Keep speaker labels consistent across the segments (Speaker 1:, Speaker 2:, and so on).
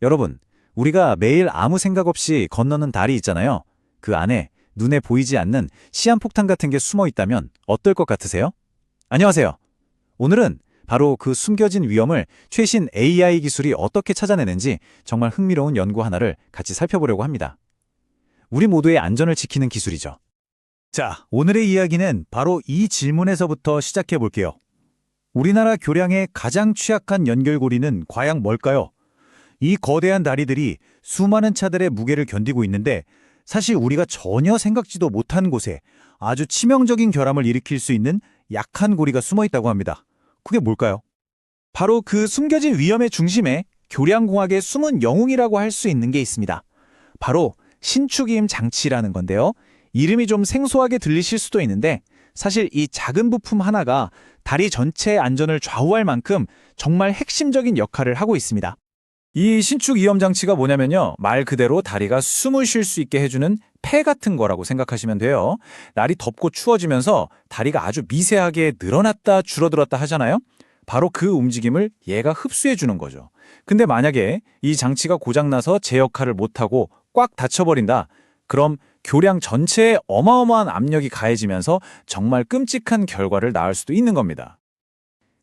Speaker 1: 여러분, 우리가 매일 아무 생각 없이 건너는 다리 있잖아요. 그 안에 눈에 보이지 않는 시한폭탄 같은 게 숨어 있다면 어떨 것 같으세요? 안녕하세요. 오늘은 바로 그 숨겨진 위험을 최신 AI 기술이 어떻게 찾아내는지 정말 흥미로운 연구 하나를 같이 살펴보려고 합니다. 우리 모두의 안전을 지키는 기술이죠. 자, 오늘의 이야기는 바로 이 질문에서부터 시작해 볼게요. 우리나라 교량의 가장 취약한 연결고리는 과연 뭘까요? 이 거대한 다리들이 수많은 차들의 무게를 견디고 있는데 사실 우리가 전혀 생각지도 못한 곳에 아주 치명적인 결함을 일으킬 수 있는 약한 고리가 숨어 있다고 합니다. 그게 뭘까요? 바로 그 숨겨진 위험의 중심에 교량공학의 숨은 영웅이라고 할 수 있는 게 있습니다. 바로 신축이임 장치라는 건데요. 이름이 좀 생소하게 들리실 수도 있는데 사실 이 작은 부품 하나가 다리 전체의 안전을 좌우할 만큼 정말 핵심적인 역할을 하고 있습니다. 이 신축 이염 장치가 뭐냐면요. 말 그대로 다리가 숨을 쉴 수 있게 해주는 폐 같은 거라고 생각하시면 돼요. 날이 덥고 추워지면서 다리가 아주 미세하게 늘어났다 줄어들었다 하잖아요. 바로 그 움직임을 얘가 흡수해 주는 거죠. 근데 만약에 이 장치가 고장나서 제 역할을 못하고 꽉 닫혀버린다. 그럼 교량 전체에 어마어마한 압력이 가해지면서 정말 끔찍한 결과를 낳을 수도 있는 겁니다.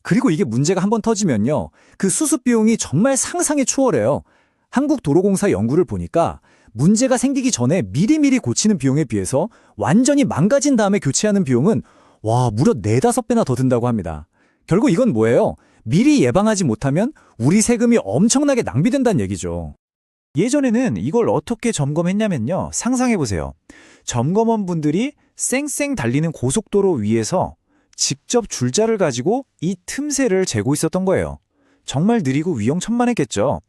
Speaker 1: 그리고 이게 문제가 한번 터지면요. 그 수습 비용이 정말 상상에 초월해요. 한국도로공사 연구를 보니까 문제가 생기기 전에 미리미리 고치는 비용에 비해서 완전히 망가진 다음에 교체하는 비용은 무려 4~5배나 더 든다고 합니다. 결국 이건 뭐예요? 미리 예방하지 못하면 우리 세금이 엄청나게 낭비된다는 얘기죠. 예전에는 이걸 어떻게 점검했냐면요. 상상해보세요. 점검원 분들이 쌩쌩 달리는 고속도로 위에서 직접 줄자를 가지고 이 틈새를 재고 있었던 거예요. 정말 느리고 위험천만했겠죠.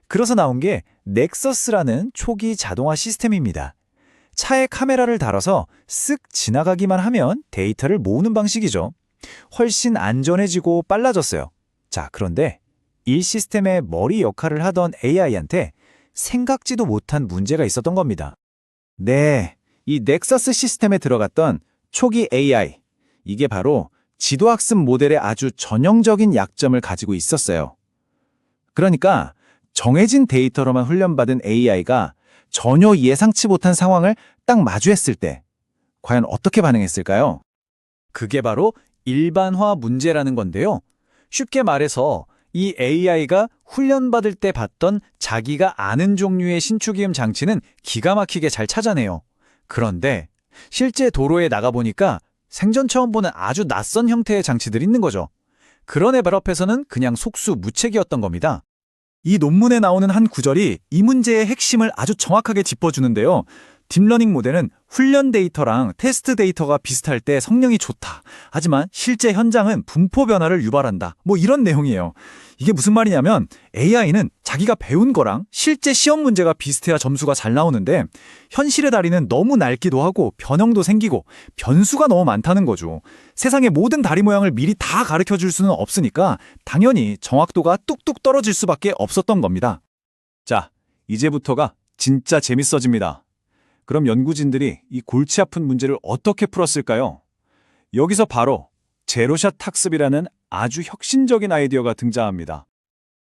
Speaker 1: 그래서 나온 게 넥서스라는 초기 자동화 시스템입니다. 차에 카메라를 달아서 쓱 지나가기만 하면 데이터를 모으는 방식이죠. 훨씬 안전해지고 빨라졌어요. 자, 그런데 이 시스템의 머리 역할을 하던 AI한테 생각지도 못한 문제가 있었던 겁니다. 네, 이 넥서스 시스템에 들어갔던 초기 AI, 이게 바로 지도학습 모델의 아주 전형적인 약점을 가지고 있었어요. 그러니까 정해진 데이터로만 훈련받은 AI가 전혀 예상치 못한 상황을 딱 마주했을 때 과연 어떻게 반응했을까요? 그게 바로 일반화 문제라는 건데요. 쉽게 말해서 이 AI가 훈련받을 때 봤던 자기가 아는 종류의 신축이음 장치는 기가 막히게 잘 찾아내요. 그런데 실제 도로에 나가보니까 생전 처음 보는 아주 낯선 형태의 장치들이 있는 거죠. 그런 애발 앞에서는 그냥 속수무책이었던 겁니다. 이 논문에 나오는 한 구절이 이 문제의 핵심을 아주 정확하게 짚어주는데요. 딥러닝 모델은 훈련 데이터랑 테스트 데이터가 비슷할 때 성능이 좋다. 하지만 실제 현장은 분포 변화를 유발한다. 이런 내용이에요. 이게 무슨 말이냐면 AI는 자기가 배운 거랑 실제 시험 문제가 비슷해야 점수가 잘 나오는데 현실의 다리는 너무 낡기도 하고 변형도 생기고 변수가 너무 많다는 거죠. 세상의 모든 다리 모양을 미리 다 가르쳐 줄 수는 없으니까 당연히 정확도가 뚝뚝 떨어질 수밖에 없었던 겁니다. 자, 이제부터가 진짜 재밌어집니다. 그럼 연구진들이 이 골치 아픈 문제를 어떻게 풀었을까요? 여기서 바로 제로샷 학습이라는 아주 혁신적인 아이디어가 등장합니다.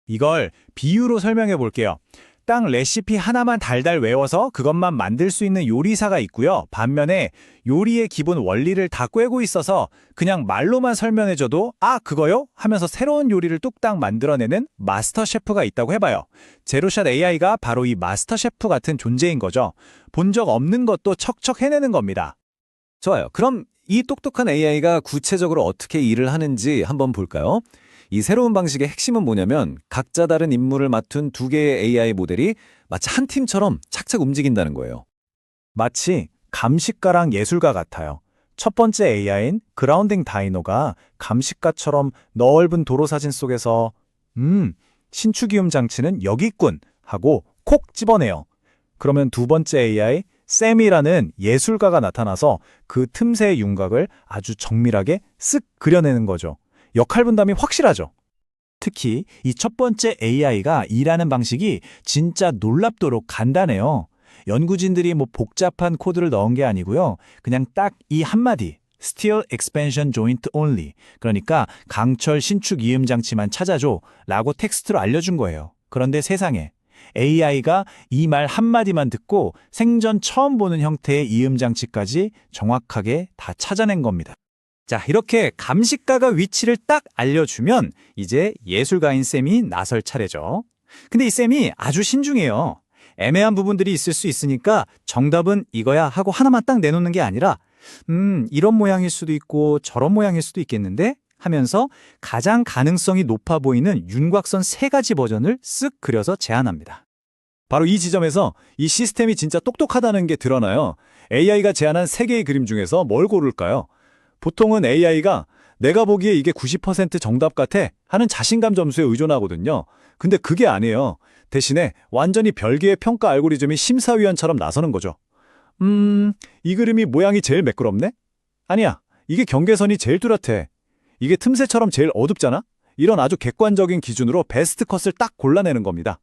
Speaker 1: 이걸 비유로 설명해 볼게요. 딱 레시피 하나만 달달 외워서 그것만 만들 수 있는 요리사가 있고요. 반면에 요리의 기본 원리를 다 꿰고 있어서 그냥 말로만 설명해줘도 그거요? 하면서 새로운 요리를 뚝딱 만들어내는 마스터 셰프가 있다고 해봐요. 제로샷 AI가 바로 이 마스터 셰프 같은 존재인 거죠. 본 적 없는 것도 척척 해내는 겁니다. 좋아요. 그럼 이 똑똑한 AI가 구체적으로 어떻게 일을 하는지 한번 볼까요? 이 새로운 방식의 핵심은 뭐냐면 각자 다른 임무를 맡은 2개의 AI 모델이 마치 한 팀처럼 착착 움직인다는 거예요. 마치 감식가랑 예술가 같아요. 첫 번째 AI인 그라운딩 다이노가 감식가처럼 넓은 도로 사진 속에서 신축이음 장치는 여기 있군 하고 콕 집어내요. 그러면 두 번째 AI 샘이라는 예술가가 나타나서 그 틈새의 윤곽을 아주 정밀하게 쓱 그려내는 거죠. 역할 분담이 확실하죠. 특히 이 첫 번째 AI가 일하는 방식이 진짜 놀랍도록 간단해요. 연구진들이 복잡한 코드를 넣은 게 아니고요. 그냥 딱 이 한마디 Steel Expansion Joint Only, 그러니까 강철 신축 이음 장치만 찾아줘 라고 텍스트로 알려준 거예요. 그런데 세상에 AI가 이 말 한마디만 듣고 생전 처음 보는 형태의 이음 장치까지 정확하게 다 찾아낸 겁니다. 자, 이렇게 감식가가 위치를 딱 알려주면 이제 예술가인 쌤이 나설 차례죠. 근데 이 쌤이 아주 신중해요. 애매한 부분들이 있을 수 있으니까 정답은 이거야 하고 하나만 딱 내놓는 게 아니라 이런 모양일 수도 있고 저런 모양일 수도 있겠는데 하면서 가장 가능성이 높아 보이는 윤곽선 3가지 버전을 쓱 그려서 제안합니다. 바로 이 지점에서 이 시스템이 진짜 똑똑하다는 게 드러나요. AI가 제안한 3개의 그림 중에서 뭘 고를까요? 보통은 AI가 내가 보기에 이게 90% 정답 같아 하는 자신감 점수에 의존하거든요. 근데 그게 아니에요. 대신에 완전히 별개의 평가 알고리즘이 심사위원처럼 나서는 거죠. 이 그림이 모양이 제일 매끄럽네? 아니야, 이게 경계선이 제일 뚜렷해. 이게 틈새처럼 제일 어둡잖아? 이런 아주 객관적인 기준으로 베스트 컷을 딱 골라내는 겁니다.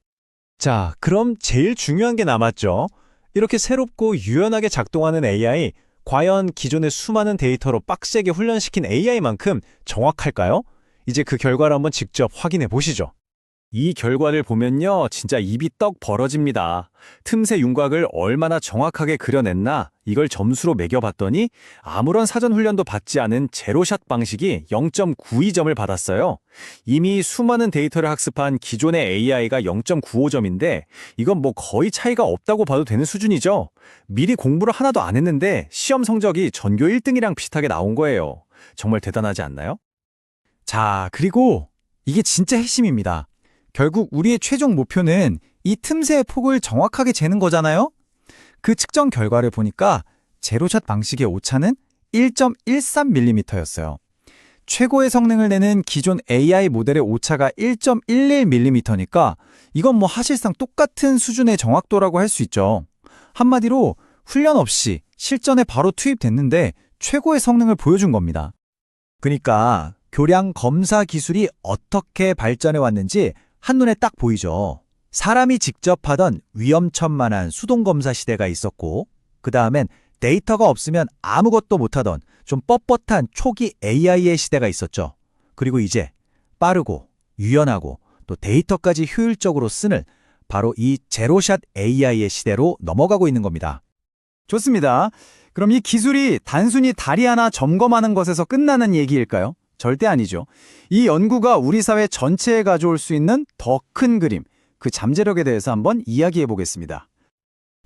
Speaker 1: 자, 그럼 제일 중요한 게 남았죠. 이렇게 새롭고 유연하게 작동하는 AI, 과연 기존의 수많은 데이터로 빡세게 훈련시킨 AI만큼 정확할까요? 이제 그 결과를 한번 직접 확인해 보시죠. 이 결과를 보면요, 진짜 입이 떡 벌어집니다. 틈새 윤곽을 얼마나 정확하게 그려냈나 이걸 점수로 매겨봤더니 아무런 사전 훈련도 받지 않은 제로샷 방식이 0.92점을 받았어요. 이미 수많은 데이터를 학습한 기존의 AI가 0.95점인데 이건 뭐 거의 차이가 없다고 봐도 되는 수준이죠. 미리 공부를 하나도 안 했는데 시험 성적이 전교 1등이랑 비슷하게 나온 거예요. 정말 대단하지 않나요? 자, 그리고 이게 진짜 핵심입니다. 결국 우리의 최종 목표는 이 틈새의 폭을 정확하게 재는 거잖아요? 그 측정 결과를 보니까 제로샷 방식의 오차는 1.13mm였어요. 최고의 성능을 내는 기존 AI 모델의 오차가 1.11mm니까 이건 뭐 사실상 똑같은 수준의 정확도라고 할 수 있죠. 한마디로 훈련 없이 실전에 바로 투입됐는데 최고의 성능을 보여준 겁니다. 그러니까 교량 검사 기술이 어떻게 발전해 왔는지 한눈에 딱 보이죠. 사람이 직접 하던 위험천만한 수동검사 시대가 있었고 그 다음엔 데이터가 없으면 아무것도 못하던 좀 뻣뻣한 초기 AI의 시대가 있었죠. 그리고 이제 빠르고 유연하고 또 데이터까지 효율적으로 쓰는 바로 이 제로샷 AI의 시대로 넘어가고 있는 겁니다. 좋습니다. 그럼 이 기술이 단순히 다리 하나 점검하는 것에서 끝나는 얘기일까요? 절대 아니죠. 이 연구가 우리 사회 전체에 가져올 수 있는 더 큰 그림, 그 잠재력에 대해서 한번 이야기해 보겠습니다.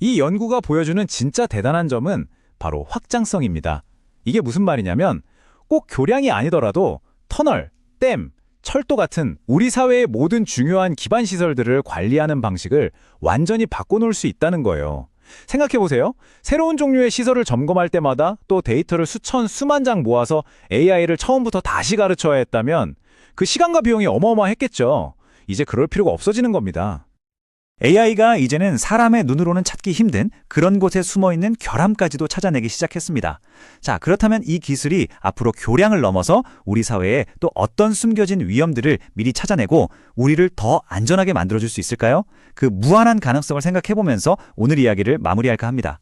Speaker 1: 이 연구가 보여주는 진짜 대단한 점은 바로 확장성입니다. 이게 무슨 말이냐면 꼭 교량이 아니더라도 터널, 댐, 철도 같은 우리 사회의 모든 중요한 기반 시설들을 관리하는 방식을 완전히 바꿔놓을 수 있다는 거예요. 생각해보세요. 새로운 종류의 시설을 점검할 때마다 또 데이터를 수만 장 모아서 AI를 처음부터 다시 가르쳐야 했다면 그 시간과 비용이 어마어마했겠죠. 이제 그럴 필요가 없어지는 겁니다. AI가 이제는 사람의 눈으로는 찾기 힘든 그런 곳에 숨어있는 결함까지도 찾아내기 시작했습니다. 자, 그렇다면 이 기술이 앞으로 교량을 넘어서 우리 사회에 또 어떤 숨겨진 위험들을 미리 찾아내고 우리를 더 안전하게 만들어줄 수 있을까요? 그 무한한 가능성을 생각해보면서 오늘 이야기를 마무리할까 합니다.